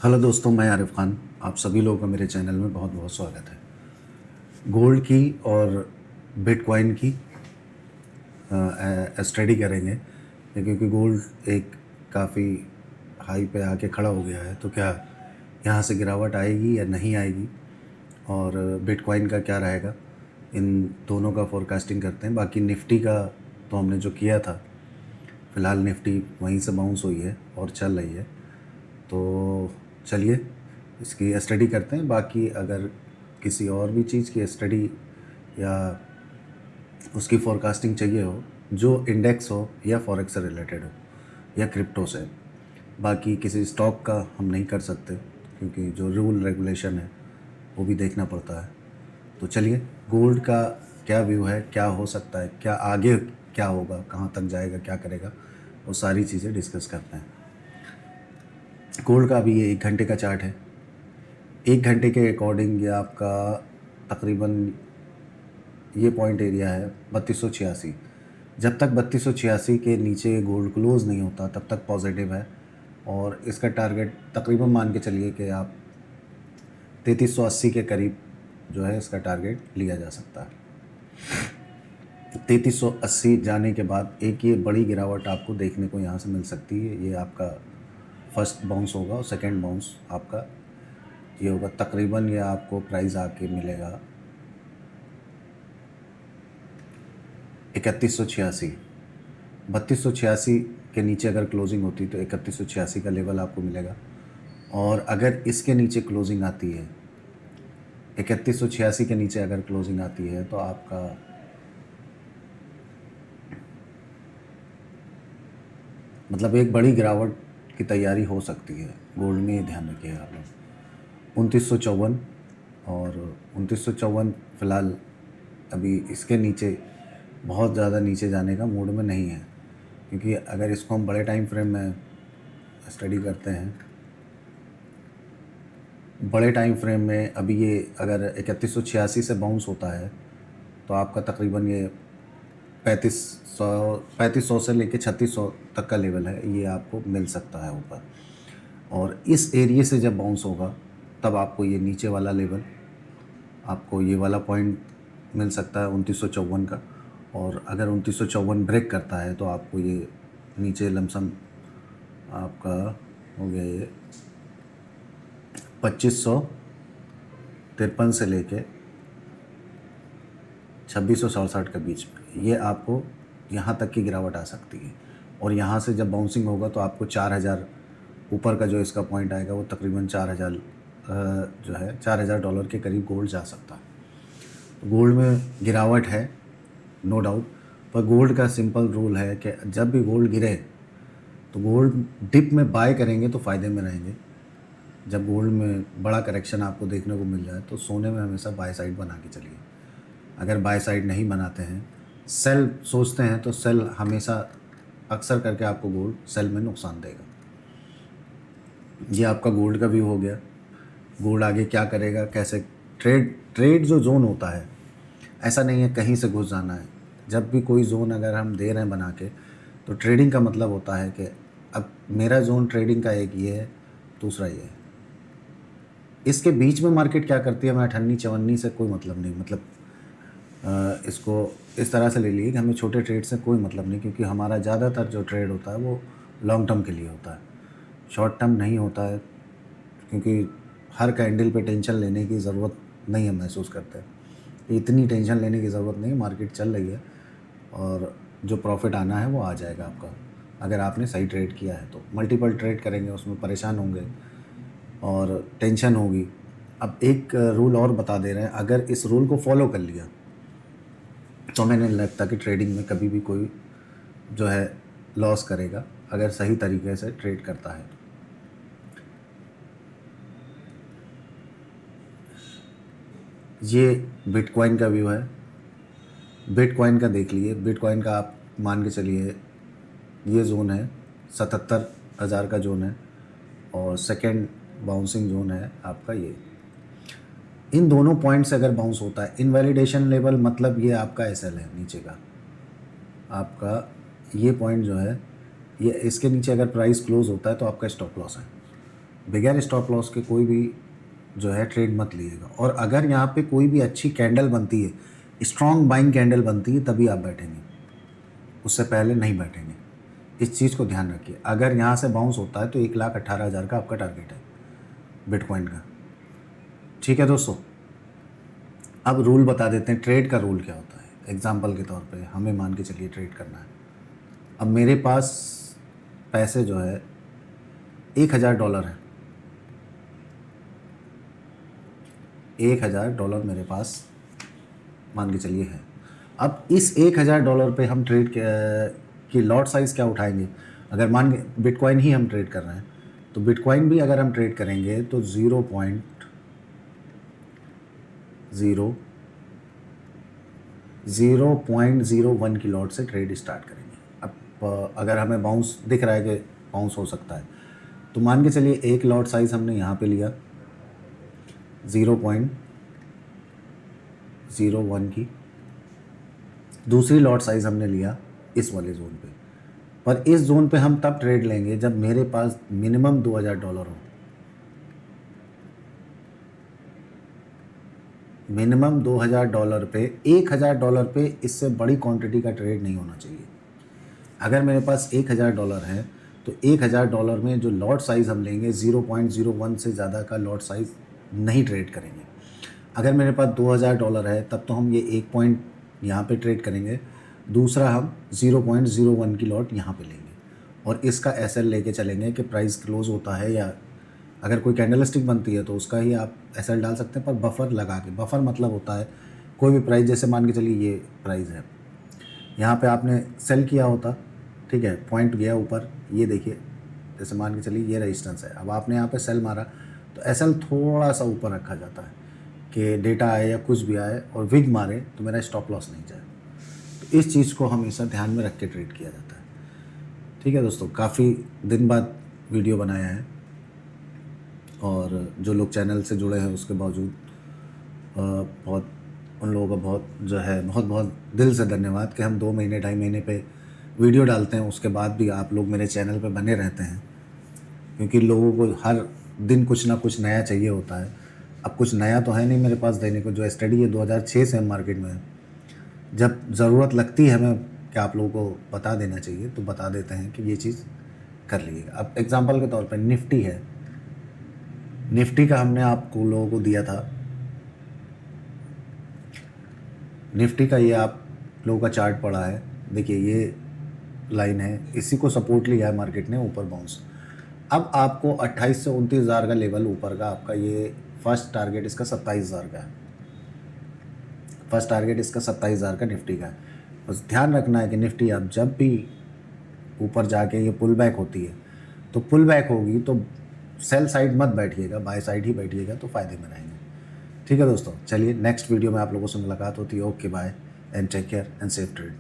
Hello दोस्तों, मैं आरिफ खान। आप सभी लोगों का मेरे चैनल में बहुत बहुत स्वागत है। गोल्ड की और बिटकॉइन की स्टडी करेंगे, क्योंकि गोल्ड एक काफ़ी हाई पे आके खड़ा हो गया है। तो क्या यहाँ से गिरावट आएगी या नहीं आएगी, और बिटकॉइन का क्या रहेगा, इन दोनों का फोरकास्टिंग करते हैं। बाकी निफ्टी का तो हमने जो किया था, फ़िलहाल निफ्टी वहीं से बाउंस हुई है और चल रही है। तो चलिए इसकी स्टडी करते हैं। बाकी अगर किसी और भी चीज़ की स्टडी या उसकी फोरकास्टिंग चाहिए हो, जो इंडेक्स हो या फॉरेक्स से रिलेटेड हो या क्रिप्टो से, बाकी किसी स्टॉक का हम नहीं कर सकते, क्योंकि जो रूल रेगुलेशन है वो भी देखना पड़ता है। तो चलिए, गोल्ड का क्या व्यू है, क्या हो सकता है, क्या आगे क्या होगा, कहाँ तक जाएगा, क्या करेगा, वो सारी चीज़ें डिस्कस करते हैं। गोल्ड का अभी ये 1 घंटे का चार्ट है। 1 घंटे के अकॉर्डिंग ये आपका तकरीबन ये पॉइंट एरिया है 3286। जब तक 3286 के नीचे गोल्ड क्लोज़ नहीं होता तब तक पॉजिटिव है, और इसका टारगेट तकरीबन मान के चलिए कि आप 3380 के करीब जो है इसका टारगेट लिया जा सकता है। 3380 जाने के बाद एक ये बड़ी गिरावट आपको देखने को यहाँ से मिल सकती है। ये आपका फर्स्ट बाउंस होगा और सेकंड बाउंस आपका ये होगा। तकरीबन ये आपको प्राइस आके मिलेगा 3186। 3286 के नीचे अगर क्लोजिंग होती तो 3186 का लेवल आपको मिलेगा, और अगर इसके नीचे क्लोजिंग आती है, 3186 के नीचे अगर क्लोजिंग आती है, तो आपका मतलब एक बड़ी गिरावट की तैयारी हो सकती है गोल्ड में। ये ध्यान रखिएगा आप लोग। 2954 और 2954 फ़िलहाल अभी इसके नीचे बहुत ज़्यादा नीचे जाने का मूड में नहीं है, क्योंकि अगर इसको हम बड़े टाइम फ्रेम में स्टडी करते हैं, बड़े टाइम फ्रेम में अभी ये अगर 3186 से बाउंस होता है तो आपका तकरीबन ये 3500 से लेके 3600 तक का लेवल है, ये आपको मिल सकता है ऊपर। और इस एरिए से जब बाउंस होगा तब आपको ये नीचे वाला लेवल, आपको ये वाला पॉइंट मिल सकता है 2954 का। और अगर 2954 ब्रेक करता है तो आपको ये नीचे लमसम आपका हो गया ये 2553 से लेके 2667 के बीच में ये आपको यहाँ तक की गिरावट आ सकती है। और यहाँ से जब बाउंसिंग होगा तो आपको 4000 ऊपर का जो इसका पॉइंट आएगा वो तकरीबन 4000 जो है $4000 के करीब गोल्ड जा सकता है। तो गोल्ड में गिरावट है, नो डाउट। पर गोल्ड का सिंपल रूल है कि जब भी गोल्ड गिरे तो गोल्ड डिप में बाय करेंगे तो फ़ायदे में रहेंगे। जब गोल्ड में बड़ा करेक्शन आपको देखने को मिल जाए तो सोने में हमेशा बाय साइड बना के चलिए। अगर बाय साइड नहीं बनाते हैं, सेल सोचते हैं, तो सेल हमेशा अक्सर करके आपको गोल्ड सेल में नुकसान देगा। ये आपका गोल्ड का व्यू हो गया। गोल्ड आगे क्या करेगा, कैसे ट्रेड जो जोन होता है, ऐसा नहीं है कहीं से घुस जाना है। जब भी कोई जोन अगर हम दे रहे हैं बना के, तो ट्रेडिंग का मतलब होता है कि अब मेरा जोन ट्रेडिंग का एक ये है, दूसरा ये है। इसके बीच में मार्केट क्या करती है, हमें 58-54 से कोई मतलब नहीं। मतलब इसको इस तरह से ले लिए कि हमें छोटे ट्रेड से कोई मतलब नहीं, क्योंकि हमारा ज़्यादातर जो ट्रेड होता है वो लॉन्ग टर्म के लिए होता है, शॉर्ट टर्म नहीं होता है। क्योंकि हर कैंडल पे टेंशन लेने की ज़रूरत नहीं है, महसूस करते हैं इतनी टेंशन लेने की ज़रूरत नहीं है। मार्केट चल रही है और जो प्रॉफिट आना है वो आ जाएगा आपका, अगर आपने सही ट्रेड किया है तो। मल्टीपल ट्रेड करेंगे उसमें परेशान होंगे और टेंशन होगी। अब एक रूल और बता दे रहे हैं, अगर इस रूल को फॉलो कर लिया तो हमें नहीं लगता कि ट्रेडिंग में कभी भी कोई जो है लॉस करेगा, अगर सही तरीके से ट्रेड करता है तो। ये बिटकॉइन का व्यू है। बिटकॉइन का देख लिए। बिटकॉइन का आप मान के चलिए ये जोन है 77,000 का जोन है, और सेकंड बाउंसिंग जोन है आपका ये। इन दोनों पॉइंट से अगर बाउंस होता है, इनवैलिडेशन लेवल मतलब ये आपका एसएल है नीचे का। आपका ये पॉइंट जो है, ये इसके नीचे अगर प्राइस क्लोज होता है तो आपका स्टॉप लॉस है। बगैर स्टॉप लॉस के कोई भी जो है ट्रेड मत लीजिएगा। और अगर यहाँ पे कोई भी अच्छी कैंडल बनती है, स्ट्रॉन्ग बाइंग कैंडल बनती है, तभी आप बैठेंगे, उससे पहले नहीं बैठेंगे। इस चीज़ को ध्यान रखिए। अगर यहाँ से बाउंस होता है तो 1,18,000 का आपका टारगेट है बिटकॉइन का। ठीक है दोस्तों, अब रूल बता देते हैं, ट्रेड का रूल क्या होता है। एग्जाम्पल के तौर पे हमें मान के चलिए ट्रेड करना है। अब मेरे पास पैसे जो है $1,000 है, $1,000 मेरे पास मान के चलिए है। अब इस $1,000 पे हम ट्रेड की लॉट साइज़ क्या उठाएंगे। अगर मान के बिटकॉइन ही हम ट्रेड कर रहे हैं तो बिटकॉइन भी अगर हम ट्रेड करेंगे तो 0.01 की लॉट से ट्रेड स्टार्ट करेंगे। अब अगर हमें बाउंस दिख रहा है कि बाउंस हो सकता है, तो मान के चलिए एक लॉट साइज़ हमने यहाँ पे लिया 0.01 की, दूसरी लॉट साइज़ हमने लिया इस वाले जोन पे। पर इस जोन पे हम तब ट्रेड लेंगे जब मेरे पास मिनिमम $2,000 हो। मिनिमम $2,000 पे, $1,000 पे इससे बड़ी क्वांटिटी का ट्रेड नहीं होना चाहिए। अगर मेरे पास $1,000 है तो $1,000 में जो लॉट साइज़ हम लेंगे 0.01 से ज़्यादा का लॉट साइज़ नहीं ट्रेड करेंगे। अगर मेरे पास $2,000 है तब तो हम ये एक पॉइंट यहाँ पे ट्रेड करेंगे, दूसरा हम 0.01 की लॉट यहाँ पे लेंगे और इसका एसएल लेके चलेंगे कि प्राइस क्लोज होता है, या अगर कोई कैंडलस्टिक बनती है तो उसका ही आप एसएल डाल सकते हैं, पर बफर लगा के। बफर मतलब होता है कोई भी प्राइस, जैसे मान के चलिए ये प्राइस है, यहाँ पे आपने सेल किया होता, ठीक है, पॉइंट गया ऊपर, ये देखिए जैसे मान के चलिए ये रेजिस्टेंस है, अब आपने यहाँ पे सेल मारा तो एसएल थोड़ा सा ऊपर रखा जाता है कि डेटा आए या कुछ भी आए और विग मारे तो मेरा स्टॉप लॉस नहीं जाए। तो इस चीज़ को हमेशा ध्यान में रख के ट्रेड किया जाता है। ठीक है दोस्तों, काफ़ी दिन बाद वीडियो बनाया है और जो लोग चैनल से जुड़े हैं उसके बावजूद बहुत उन लोगों का बहुत बहुत दिल से धन्यवाद कि हम 2 महीने 2.5 महीने पे वीडियो डालते हैं, उसके बाद भी आप लोग मेरे चैनल पे बने रहते हैं, क्योंकि लोगों को हर दिन कुछ ना कुछ नया चाहिए होता है। अब कुछ नया तो है नहीं मेरे पास देने को, जो स्टडी है 2006 से हम मार्केट में है। जब ज़रूरत लगती है हमें कि आप लोगों को बता देना चाहिए तो बता देते हैं कि ये चीज़ कर लीजिएगा। अब एग्जांपल के तौर पे निफ्टी है, निफ्टी का हमने आपको लोगों को दिया था, निफ्टी का ये आप लोगों का चार्ट पड़ा है, देखिए ये लाइन है, इसी को सपोर्ट लिया है मार्केट ने, ऊपर बाउंस। अब आपको 28 से 29 हज़ार का लेवल ऊपर का आपका, ये फर्स्ट टारगेट इसका 27 हज़ार का है, फर्स्ट टारगेट इसका 27 हज़ार का निफ्टी का है। बस ध्यान रखना है कि निफ्टी अब जब भी ऊपर जाके ये पुल बैक होती है तो पुल बैक होगी तो सेल साइड मत बैठिएगा, बाय साइड ही बैठिएगा तो फ़ायदे में रहेंगे। ठीक है दोस्तों, चलिए नेक्स्ट वीडियो में आप लोगों से मुलाकात होती है। Okay bye and take care and safe trade.